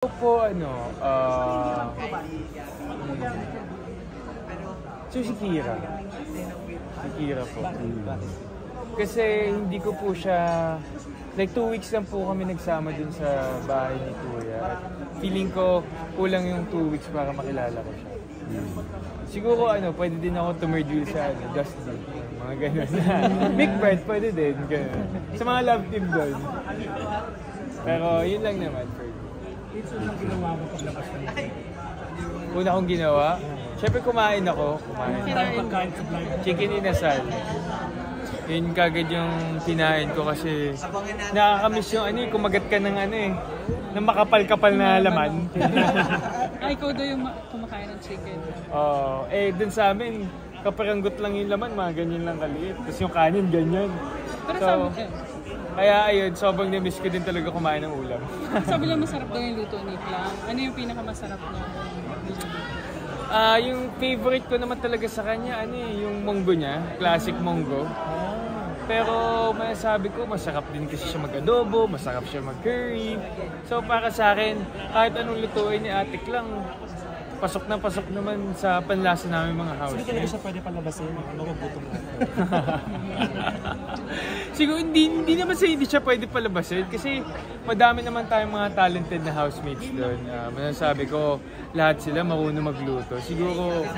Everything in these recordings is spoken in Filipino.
Po so si Kira. Si Kira po. Kasi hindi ko po siya, like 2 weeks lang po kami nagsama dun sa bahay ni Kuya. At feeling ko kulang yung 2 weeks para makilala ko siya. Siguro pwede din ako tumerdule sa Dusty. Mga ganun. Big Bird, pwede din. Ganun. Sa mga love team doon. Pero yun lang naman for me. Ito ang ginawa mo paglabas ka nito? Una kong ginawa, syempre kumain ako. Chicken inasal. Yun kagad yung kinain ko kasi nakakamiss yung kumagat ka ng ng makapal-kapal na laman. Ikaw daw yung kumakain ng chicken. Dun sa amin, kaparanggot lang yung laman, mga ganyan lang kaliit. Tapos yung kanin, ganyan. Pero sabi ka, kaya ayun, sobrang na-miss ko din talaga kumain ng ulam. sabi lang masarap daw yung luto ni Clang. Ano yung pinakamasarap na? Yung favorite ko naman talaga sa kanya, yung monggo niya, classic monggo. Pero masasabi ko, masarap din kasi siya mag-adobo, masarap siya mag-curry. So para sa akin, kahit anong lutuin ni Ate Clang, pasok na pasok naman sa panlasa namin mga house. Hindi talaga siya pwede palabasin, magugutom lang. Siguro hindi naman hindi siya pwede palabasin kasi madami naman tayong mga talented na housemates doon. Masasabi ko, lahat sila marunong magluto. Siguro,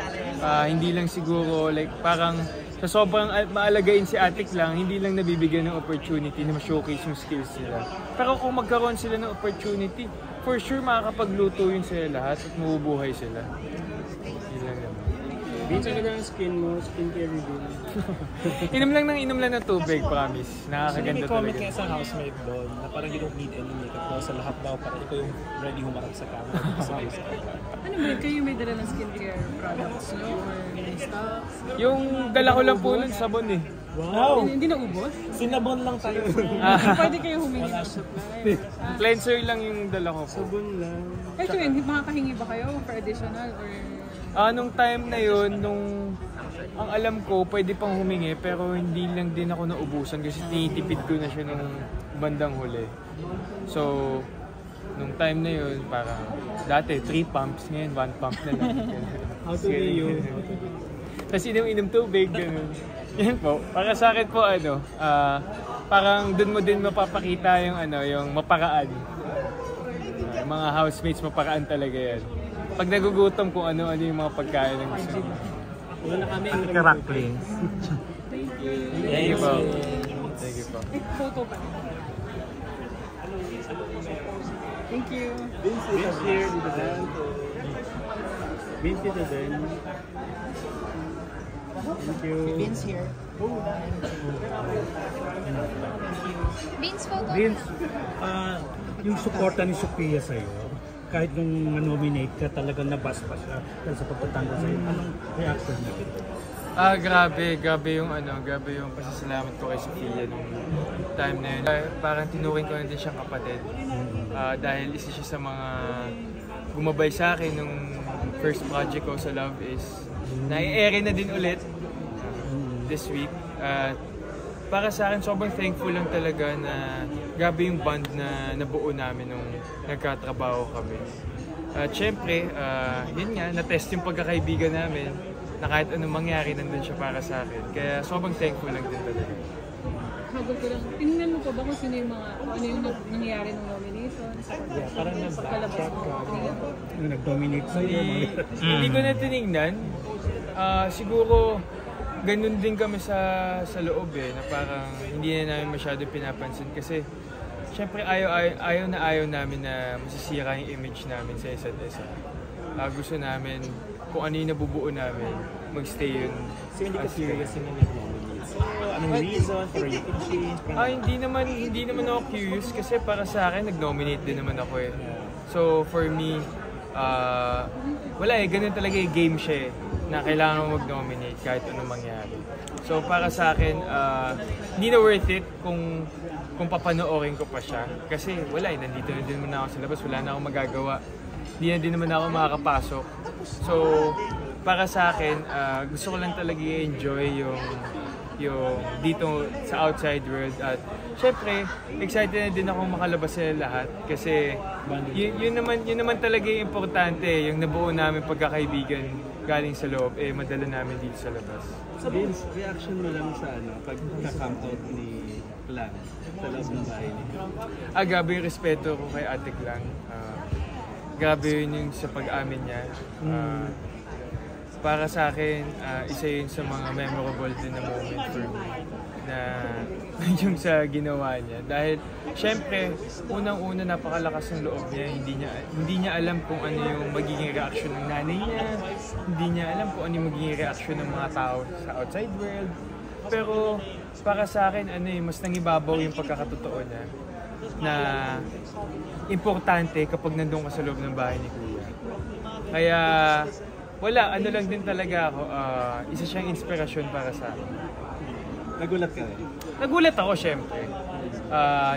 hindi lang siguro like parang sa sobrang maalagain si Ate Clang, hindi lang nabibigyan ng opportunity na ma-showcase yung skills nila. Pero kung magkaroon sila ng opportunity, for sure makakapagluto yun sila lahat at mabubuhay sila. Yun lang naman. Vince, ano ang skin mo? Skincare routine? Inom lang ng tubig, promise. Nakakaganda talaga. May comment talaga. kaya sa housemate doon na parang you don't need any makeup daw sa lahat daw para ikaw yung ready humarap sa camera. Ano ba, kayo may dala ng skincare products nyo or may stocks? Yung dala ko lang po nun, sabon eh. Wow! Hindi na ubos? Sinabon lang tayo. Pwede kayo humingi ng supply. Cleanser lang yung dala ko po. Sabon lang. Ito yun, makakahingi ba kayo for additional or... Nung time na yun, ang alam ko, pwede pang humingi pero hindi lang din ako naubusan kasi tinitipid ko na siya nung bandang huli. So, nung time na yun, parang dati 3 pumps, ngayon 1 pump na lang. How to be you? Tapos inom tubig, gano'n. Yan po, para sa akin po parang dun mo din mapapakita yung maparaan. Mga housemates, maparaan talaga yan. Pag nagugutom kung ano yung mga pagkain ng gusto. Wala na kami. Crackling. Thank you po. Thank you po. Photo pa. Thank you. Vince here, dito din. Vince dito din. Thank you. Vince here. Vince photo. Vince, yung suporta ni Sophia sa'yo, kahit nung nominate ka, talagang nabas pa siya dahil sa pagtatanggal sa'yo. Anong reaction mo? Grabe yung pasasalamat ko kay Sophia nung time na yun. Parang tinuring ko na din siyang kapatid. Dahil isa siya sa mga gumabay sa akin nung first project ko sa Love Is. Nai-air na din ulit this week. Para sa akin, sobrang thankful lang talaga na grabe yung bond na nabuo namin nung nagkatrabaho kami. At syempre, yun nga, na-test yung pagkakaibigan namin na kahit anong mangyari, nandun siya para sa akin. Kaya sobrang thankful lang din talaga. Habol ko lang, tinignan mo pa ba kung sino yung ano yung nangyayari ng nomination? Parang nag-backtrack ka. Yung nag-dominate sa'yo? Hindi ko na tinignan. Siguro, ganun din kami sa loob na parang hindi na namin masyado pinapansin kasi syempre ayaw namin na masisira yung image namin sa isa't isa. Gusto namin kung ano yung nabubuo namin, magstay yun. So hindi ka curious yung nag-nominate? So anong reason for you to change? Hindi naman ako curious kasi para sa akin nag-nominate din naman ako eh. So for me, wala ganun talaga yung game siya na kailangan mo mag-nominate kahit anong mangyari. So para sa akin, hindi na worth it kung papanoorin ko pa siya. Kasi wala nandito na din naman ako sa labas, wala na akong magagawa. Hindi na din naman ako makakapasok. So para sa akin, gusto ko lang talaga i-enjoy yung dito sa outside world at syempre, excited na din ako makalabas sila lahat kasi yun naman talaga yung importante, yung nabuo namin pagkakaibigan galing sa loob, madala namin dito sa labas. Vince, reaction mo lang sa pag na-come out ni Clang sa loob ng bahay niya? Grabe yung respeto ko kay Ate Clang. Grabe yun yung sa pag-amin niya. Para sa akin, isa yun sa mga memorable din na moment for me na yung sa ginawa niya. Dahil, syempre, unang-una napakalakas ng loob niya. Hindi niya alam kung ano yung magiging reaction ng nanay niya. Hindi niya alam kung ano yung magiging reaction ng mga tao sa outside world. Pero, para sa akin, mas nangibabaw yung pagkakatotoo niya na importante kapag nandun ka sa loob ng bahay ni Kuya. Kaya, wala, lang din talaga ako. Isa siyang inspirasyon para sa akin. Nagulat ka rin? Nagulat ako, syempre.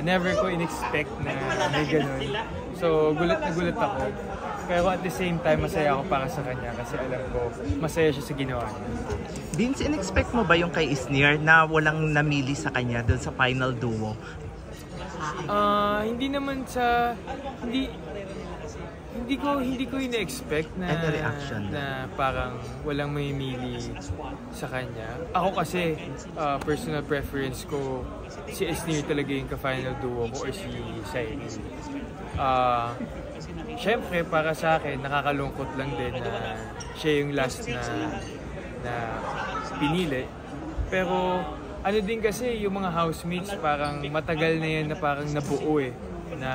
Never ko in-expect na may ganun. So, gulat ako. Pero at the same time, masaya ako para sa kanya kasi alam ko, masaya siya sa ginawa niya. Vince, in-expect mo ba yung kay Isnir na walang namili sa kanya doon sa final duo? Hindi naman hindi ko ina-expect na reaction na parang walang mamimili sa kanya. Ako kasi personal preference ko si Isnir talaga yung ka-final duo ko or si Sairi. Syempre para sa akin nakakalungkot lang din na siya yung last na pinili. Pero ano din kasi yung mga housemates parang matagal na yan na parang nabuo na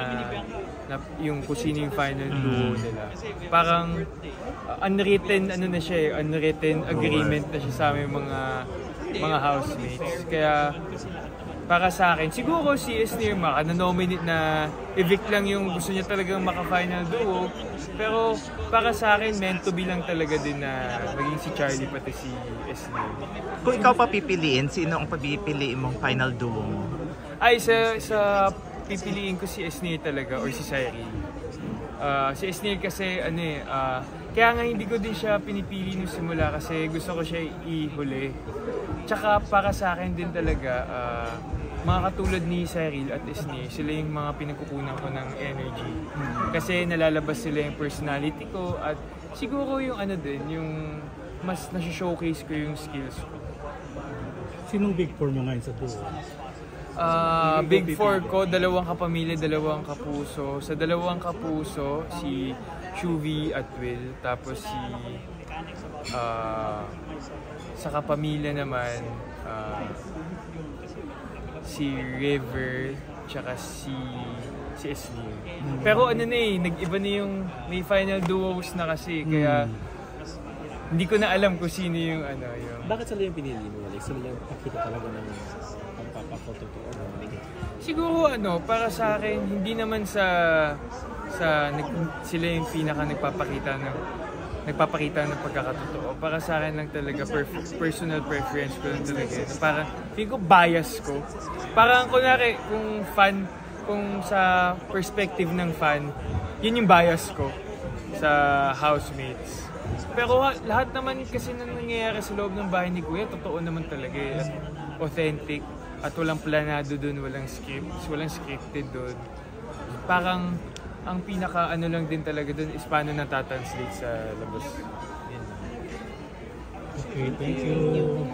yung kung sino yung final duo nila. Parang unwritten unwritten agreement na siya sa aming mga housemates. Kaya para sa akin, siguro si Isnir na-nominate na evict lang yung gusto niya talagang maka-final duo. Pero para sa akin, meant to be lang talaga din na maging si Charlie pati si Isnir. Kung ikaw papipiliin, sino ang papipiliin mong final duo mo? Ay, sa pipiliin ko si Isnir talaga or si Sairi. Si Isnir kasi kaya nga hindi ko din siya pinipili nung simula kasi gusto ko siya ihuli. Tsaka para sa akin din talaga mga katulad ni Cyril at Isnir, sila yung mga pinagkukunan ko ng energy. Kasi nalalabas sila yung personality ko at siguro yung yung mas nasi-showcase ko yung skills ko. Sinong big four mo ngayon sa duo? Big four ko, 2 kapamilya, 2 kapuso. Sa 2 kapuso, si Shuvi at Will. Tapos sa kapamilya naman, si River, tsaka si Isnir. Pero nag-iba na yung may final duos na kasi, kaya hindi ko na alam kung sino yung yung... Bakit sila yung pinili mo? Like, sila yung pakita talaga ng pagpapakototoo? Siguro para sa akin, hindi naman sila yung pinaka nagpapakita ng pagkakatotoo. Para sa akin lang talaga, personal preference ko lang talaga. Parang, feeling ko bias ko. Parang kunwari, kung sa perspective ng fan, yun yung bias ko sa housemates. Pero lahat naman kasi na nangyayari sa loob ng bahay ni Kuya, totoo naman talaga at authentic. At walang planado dun, walang scripted dun. Parang, ang pinaka lang din talaga dun is paano natatranslate sa labas. Okay, thank you.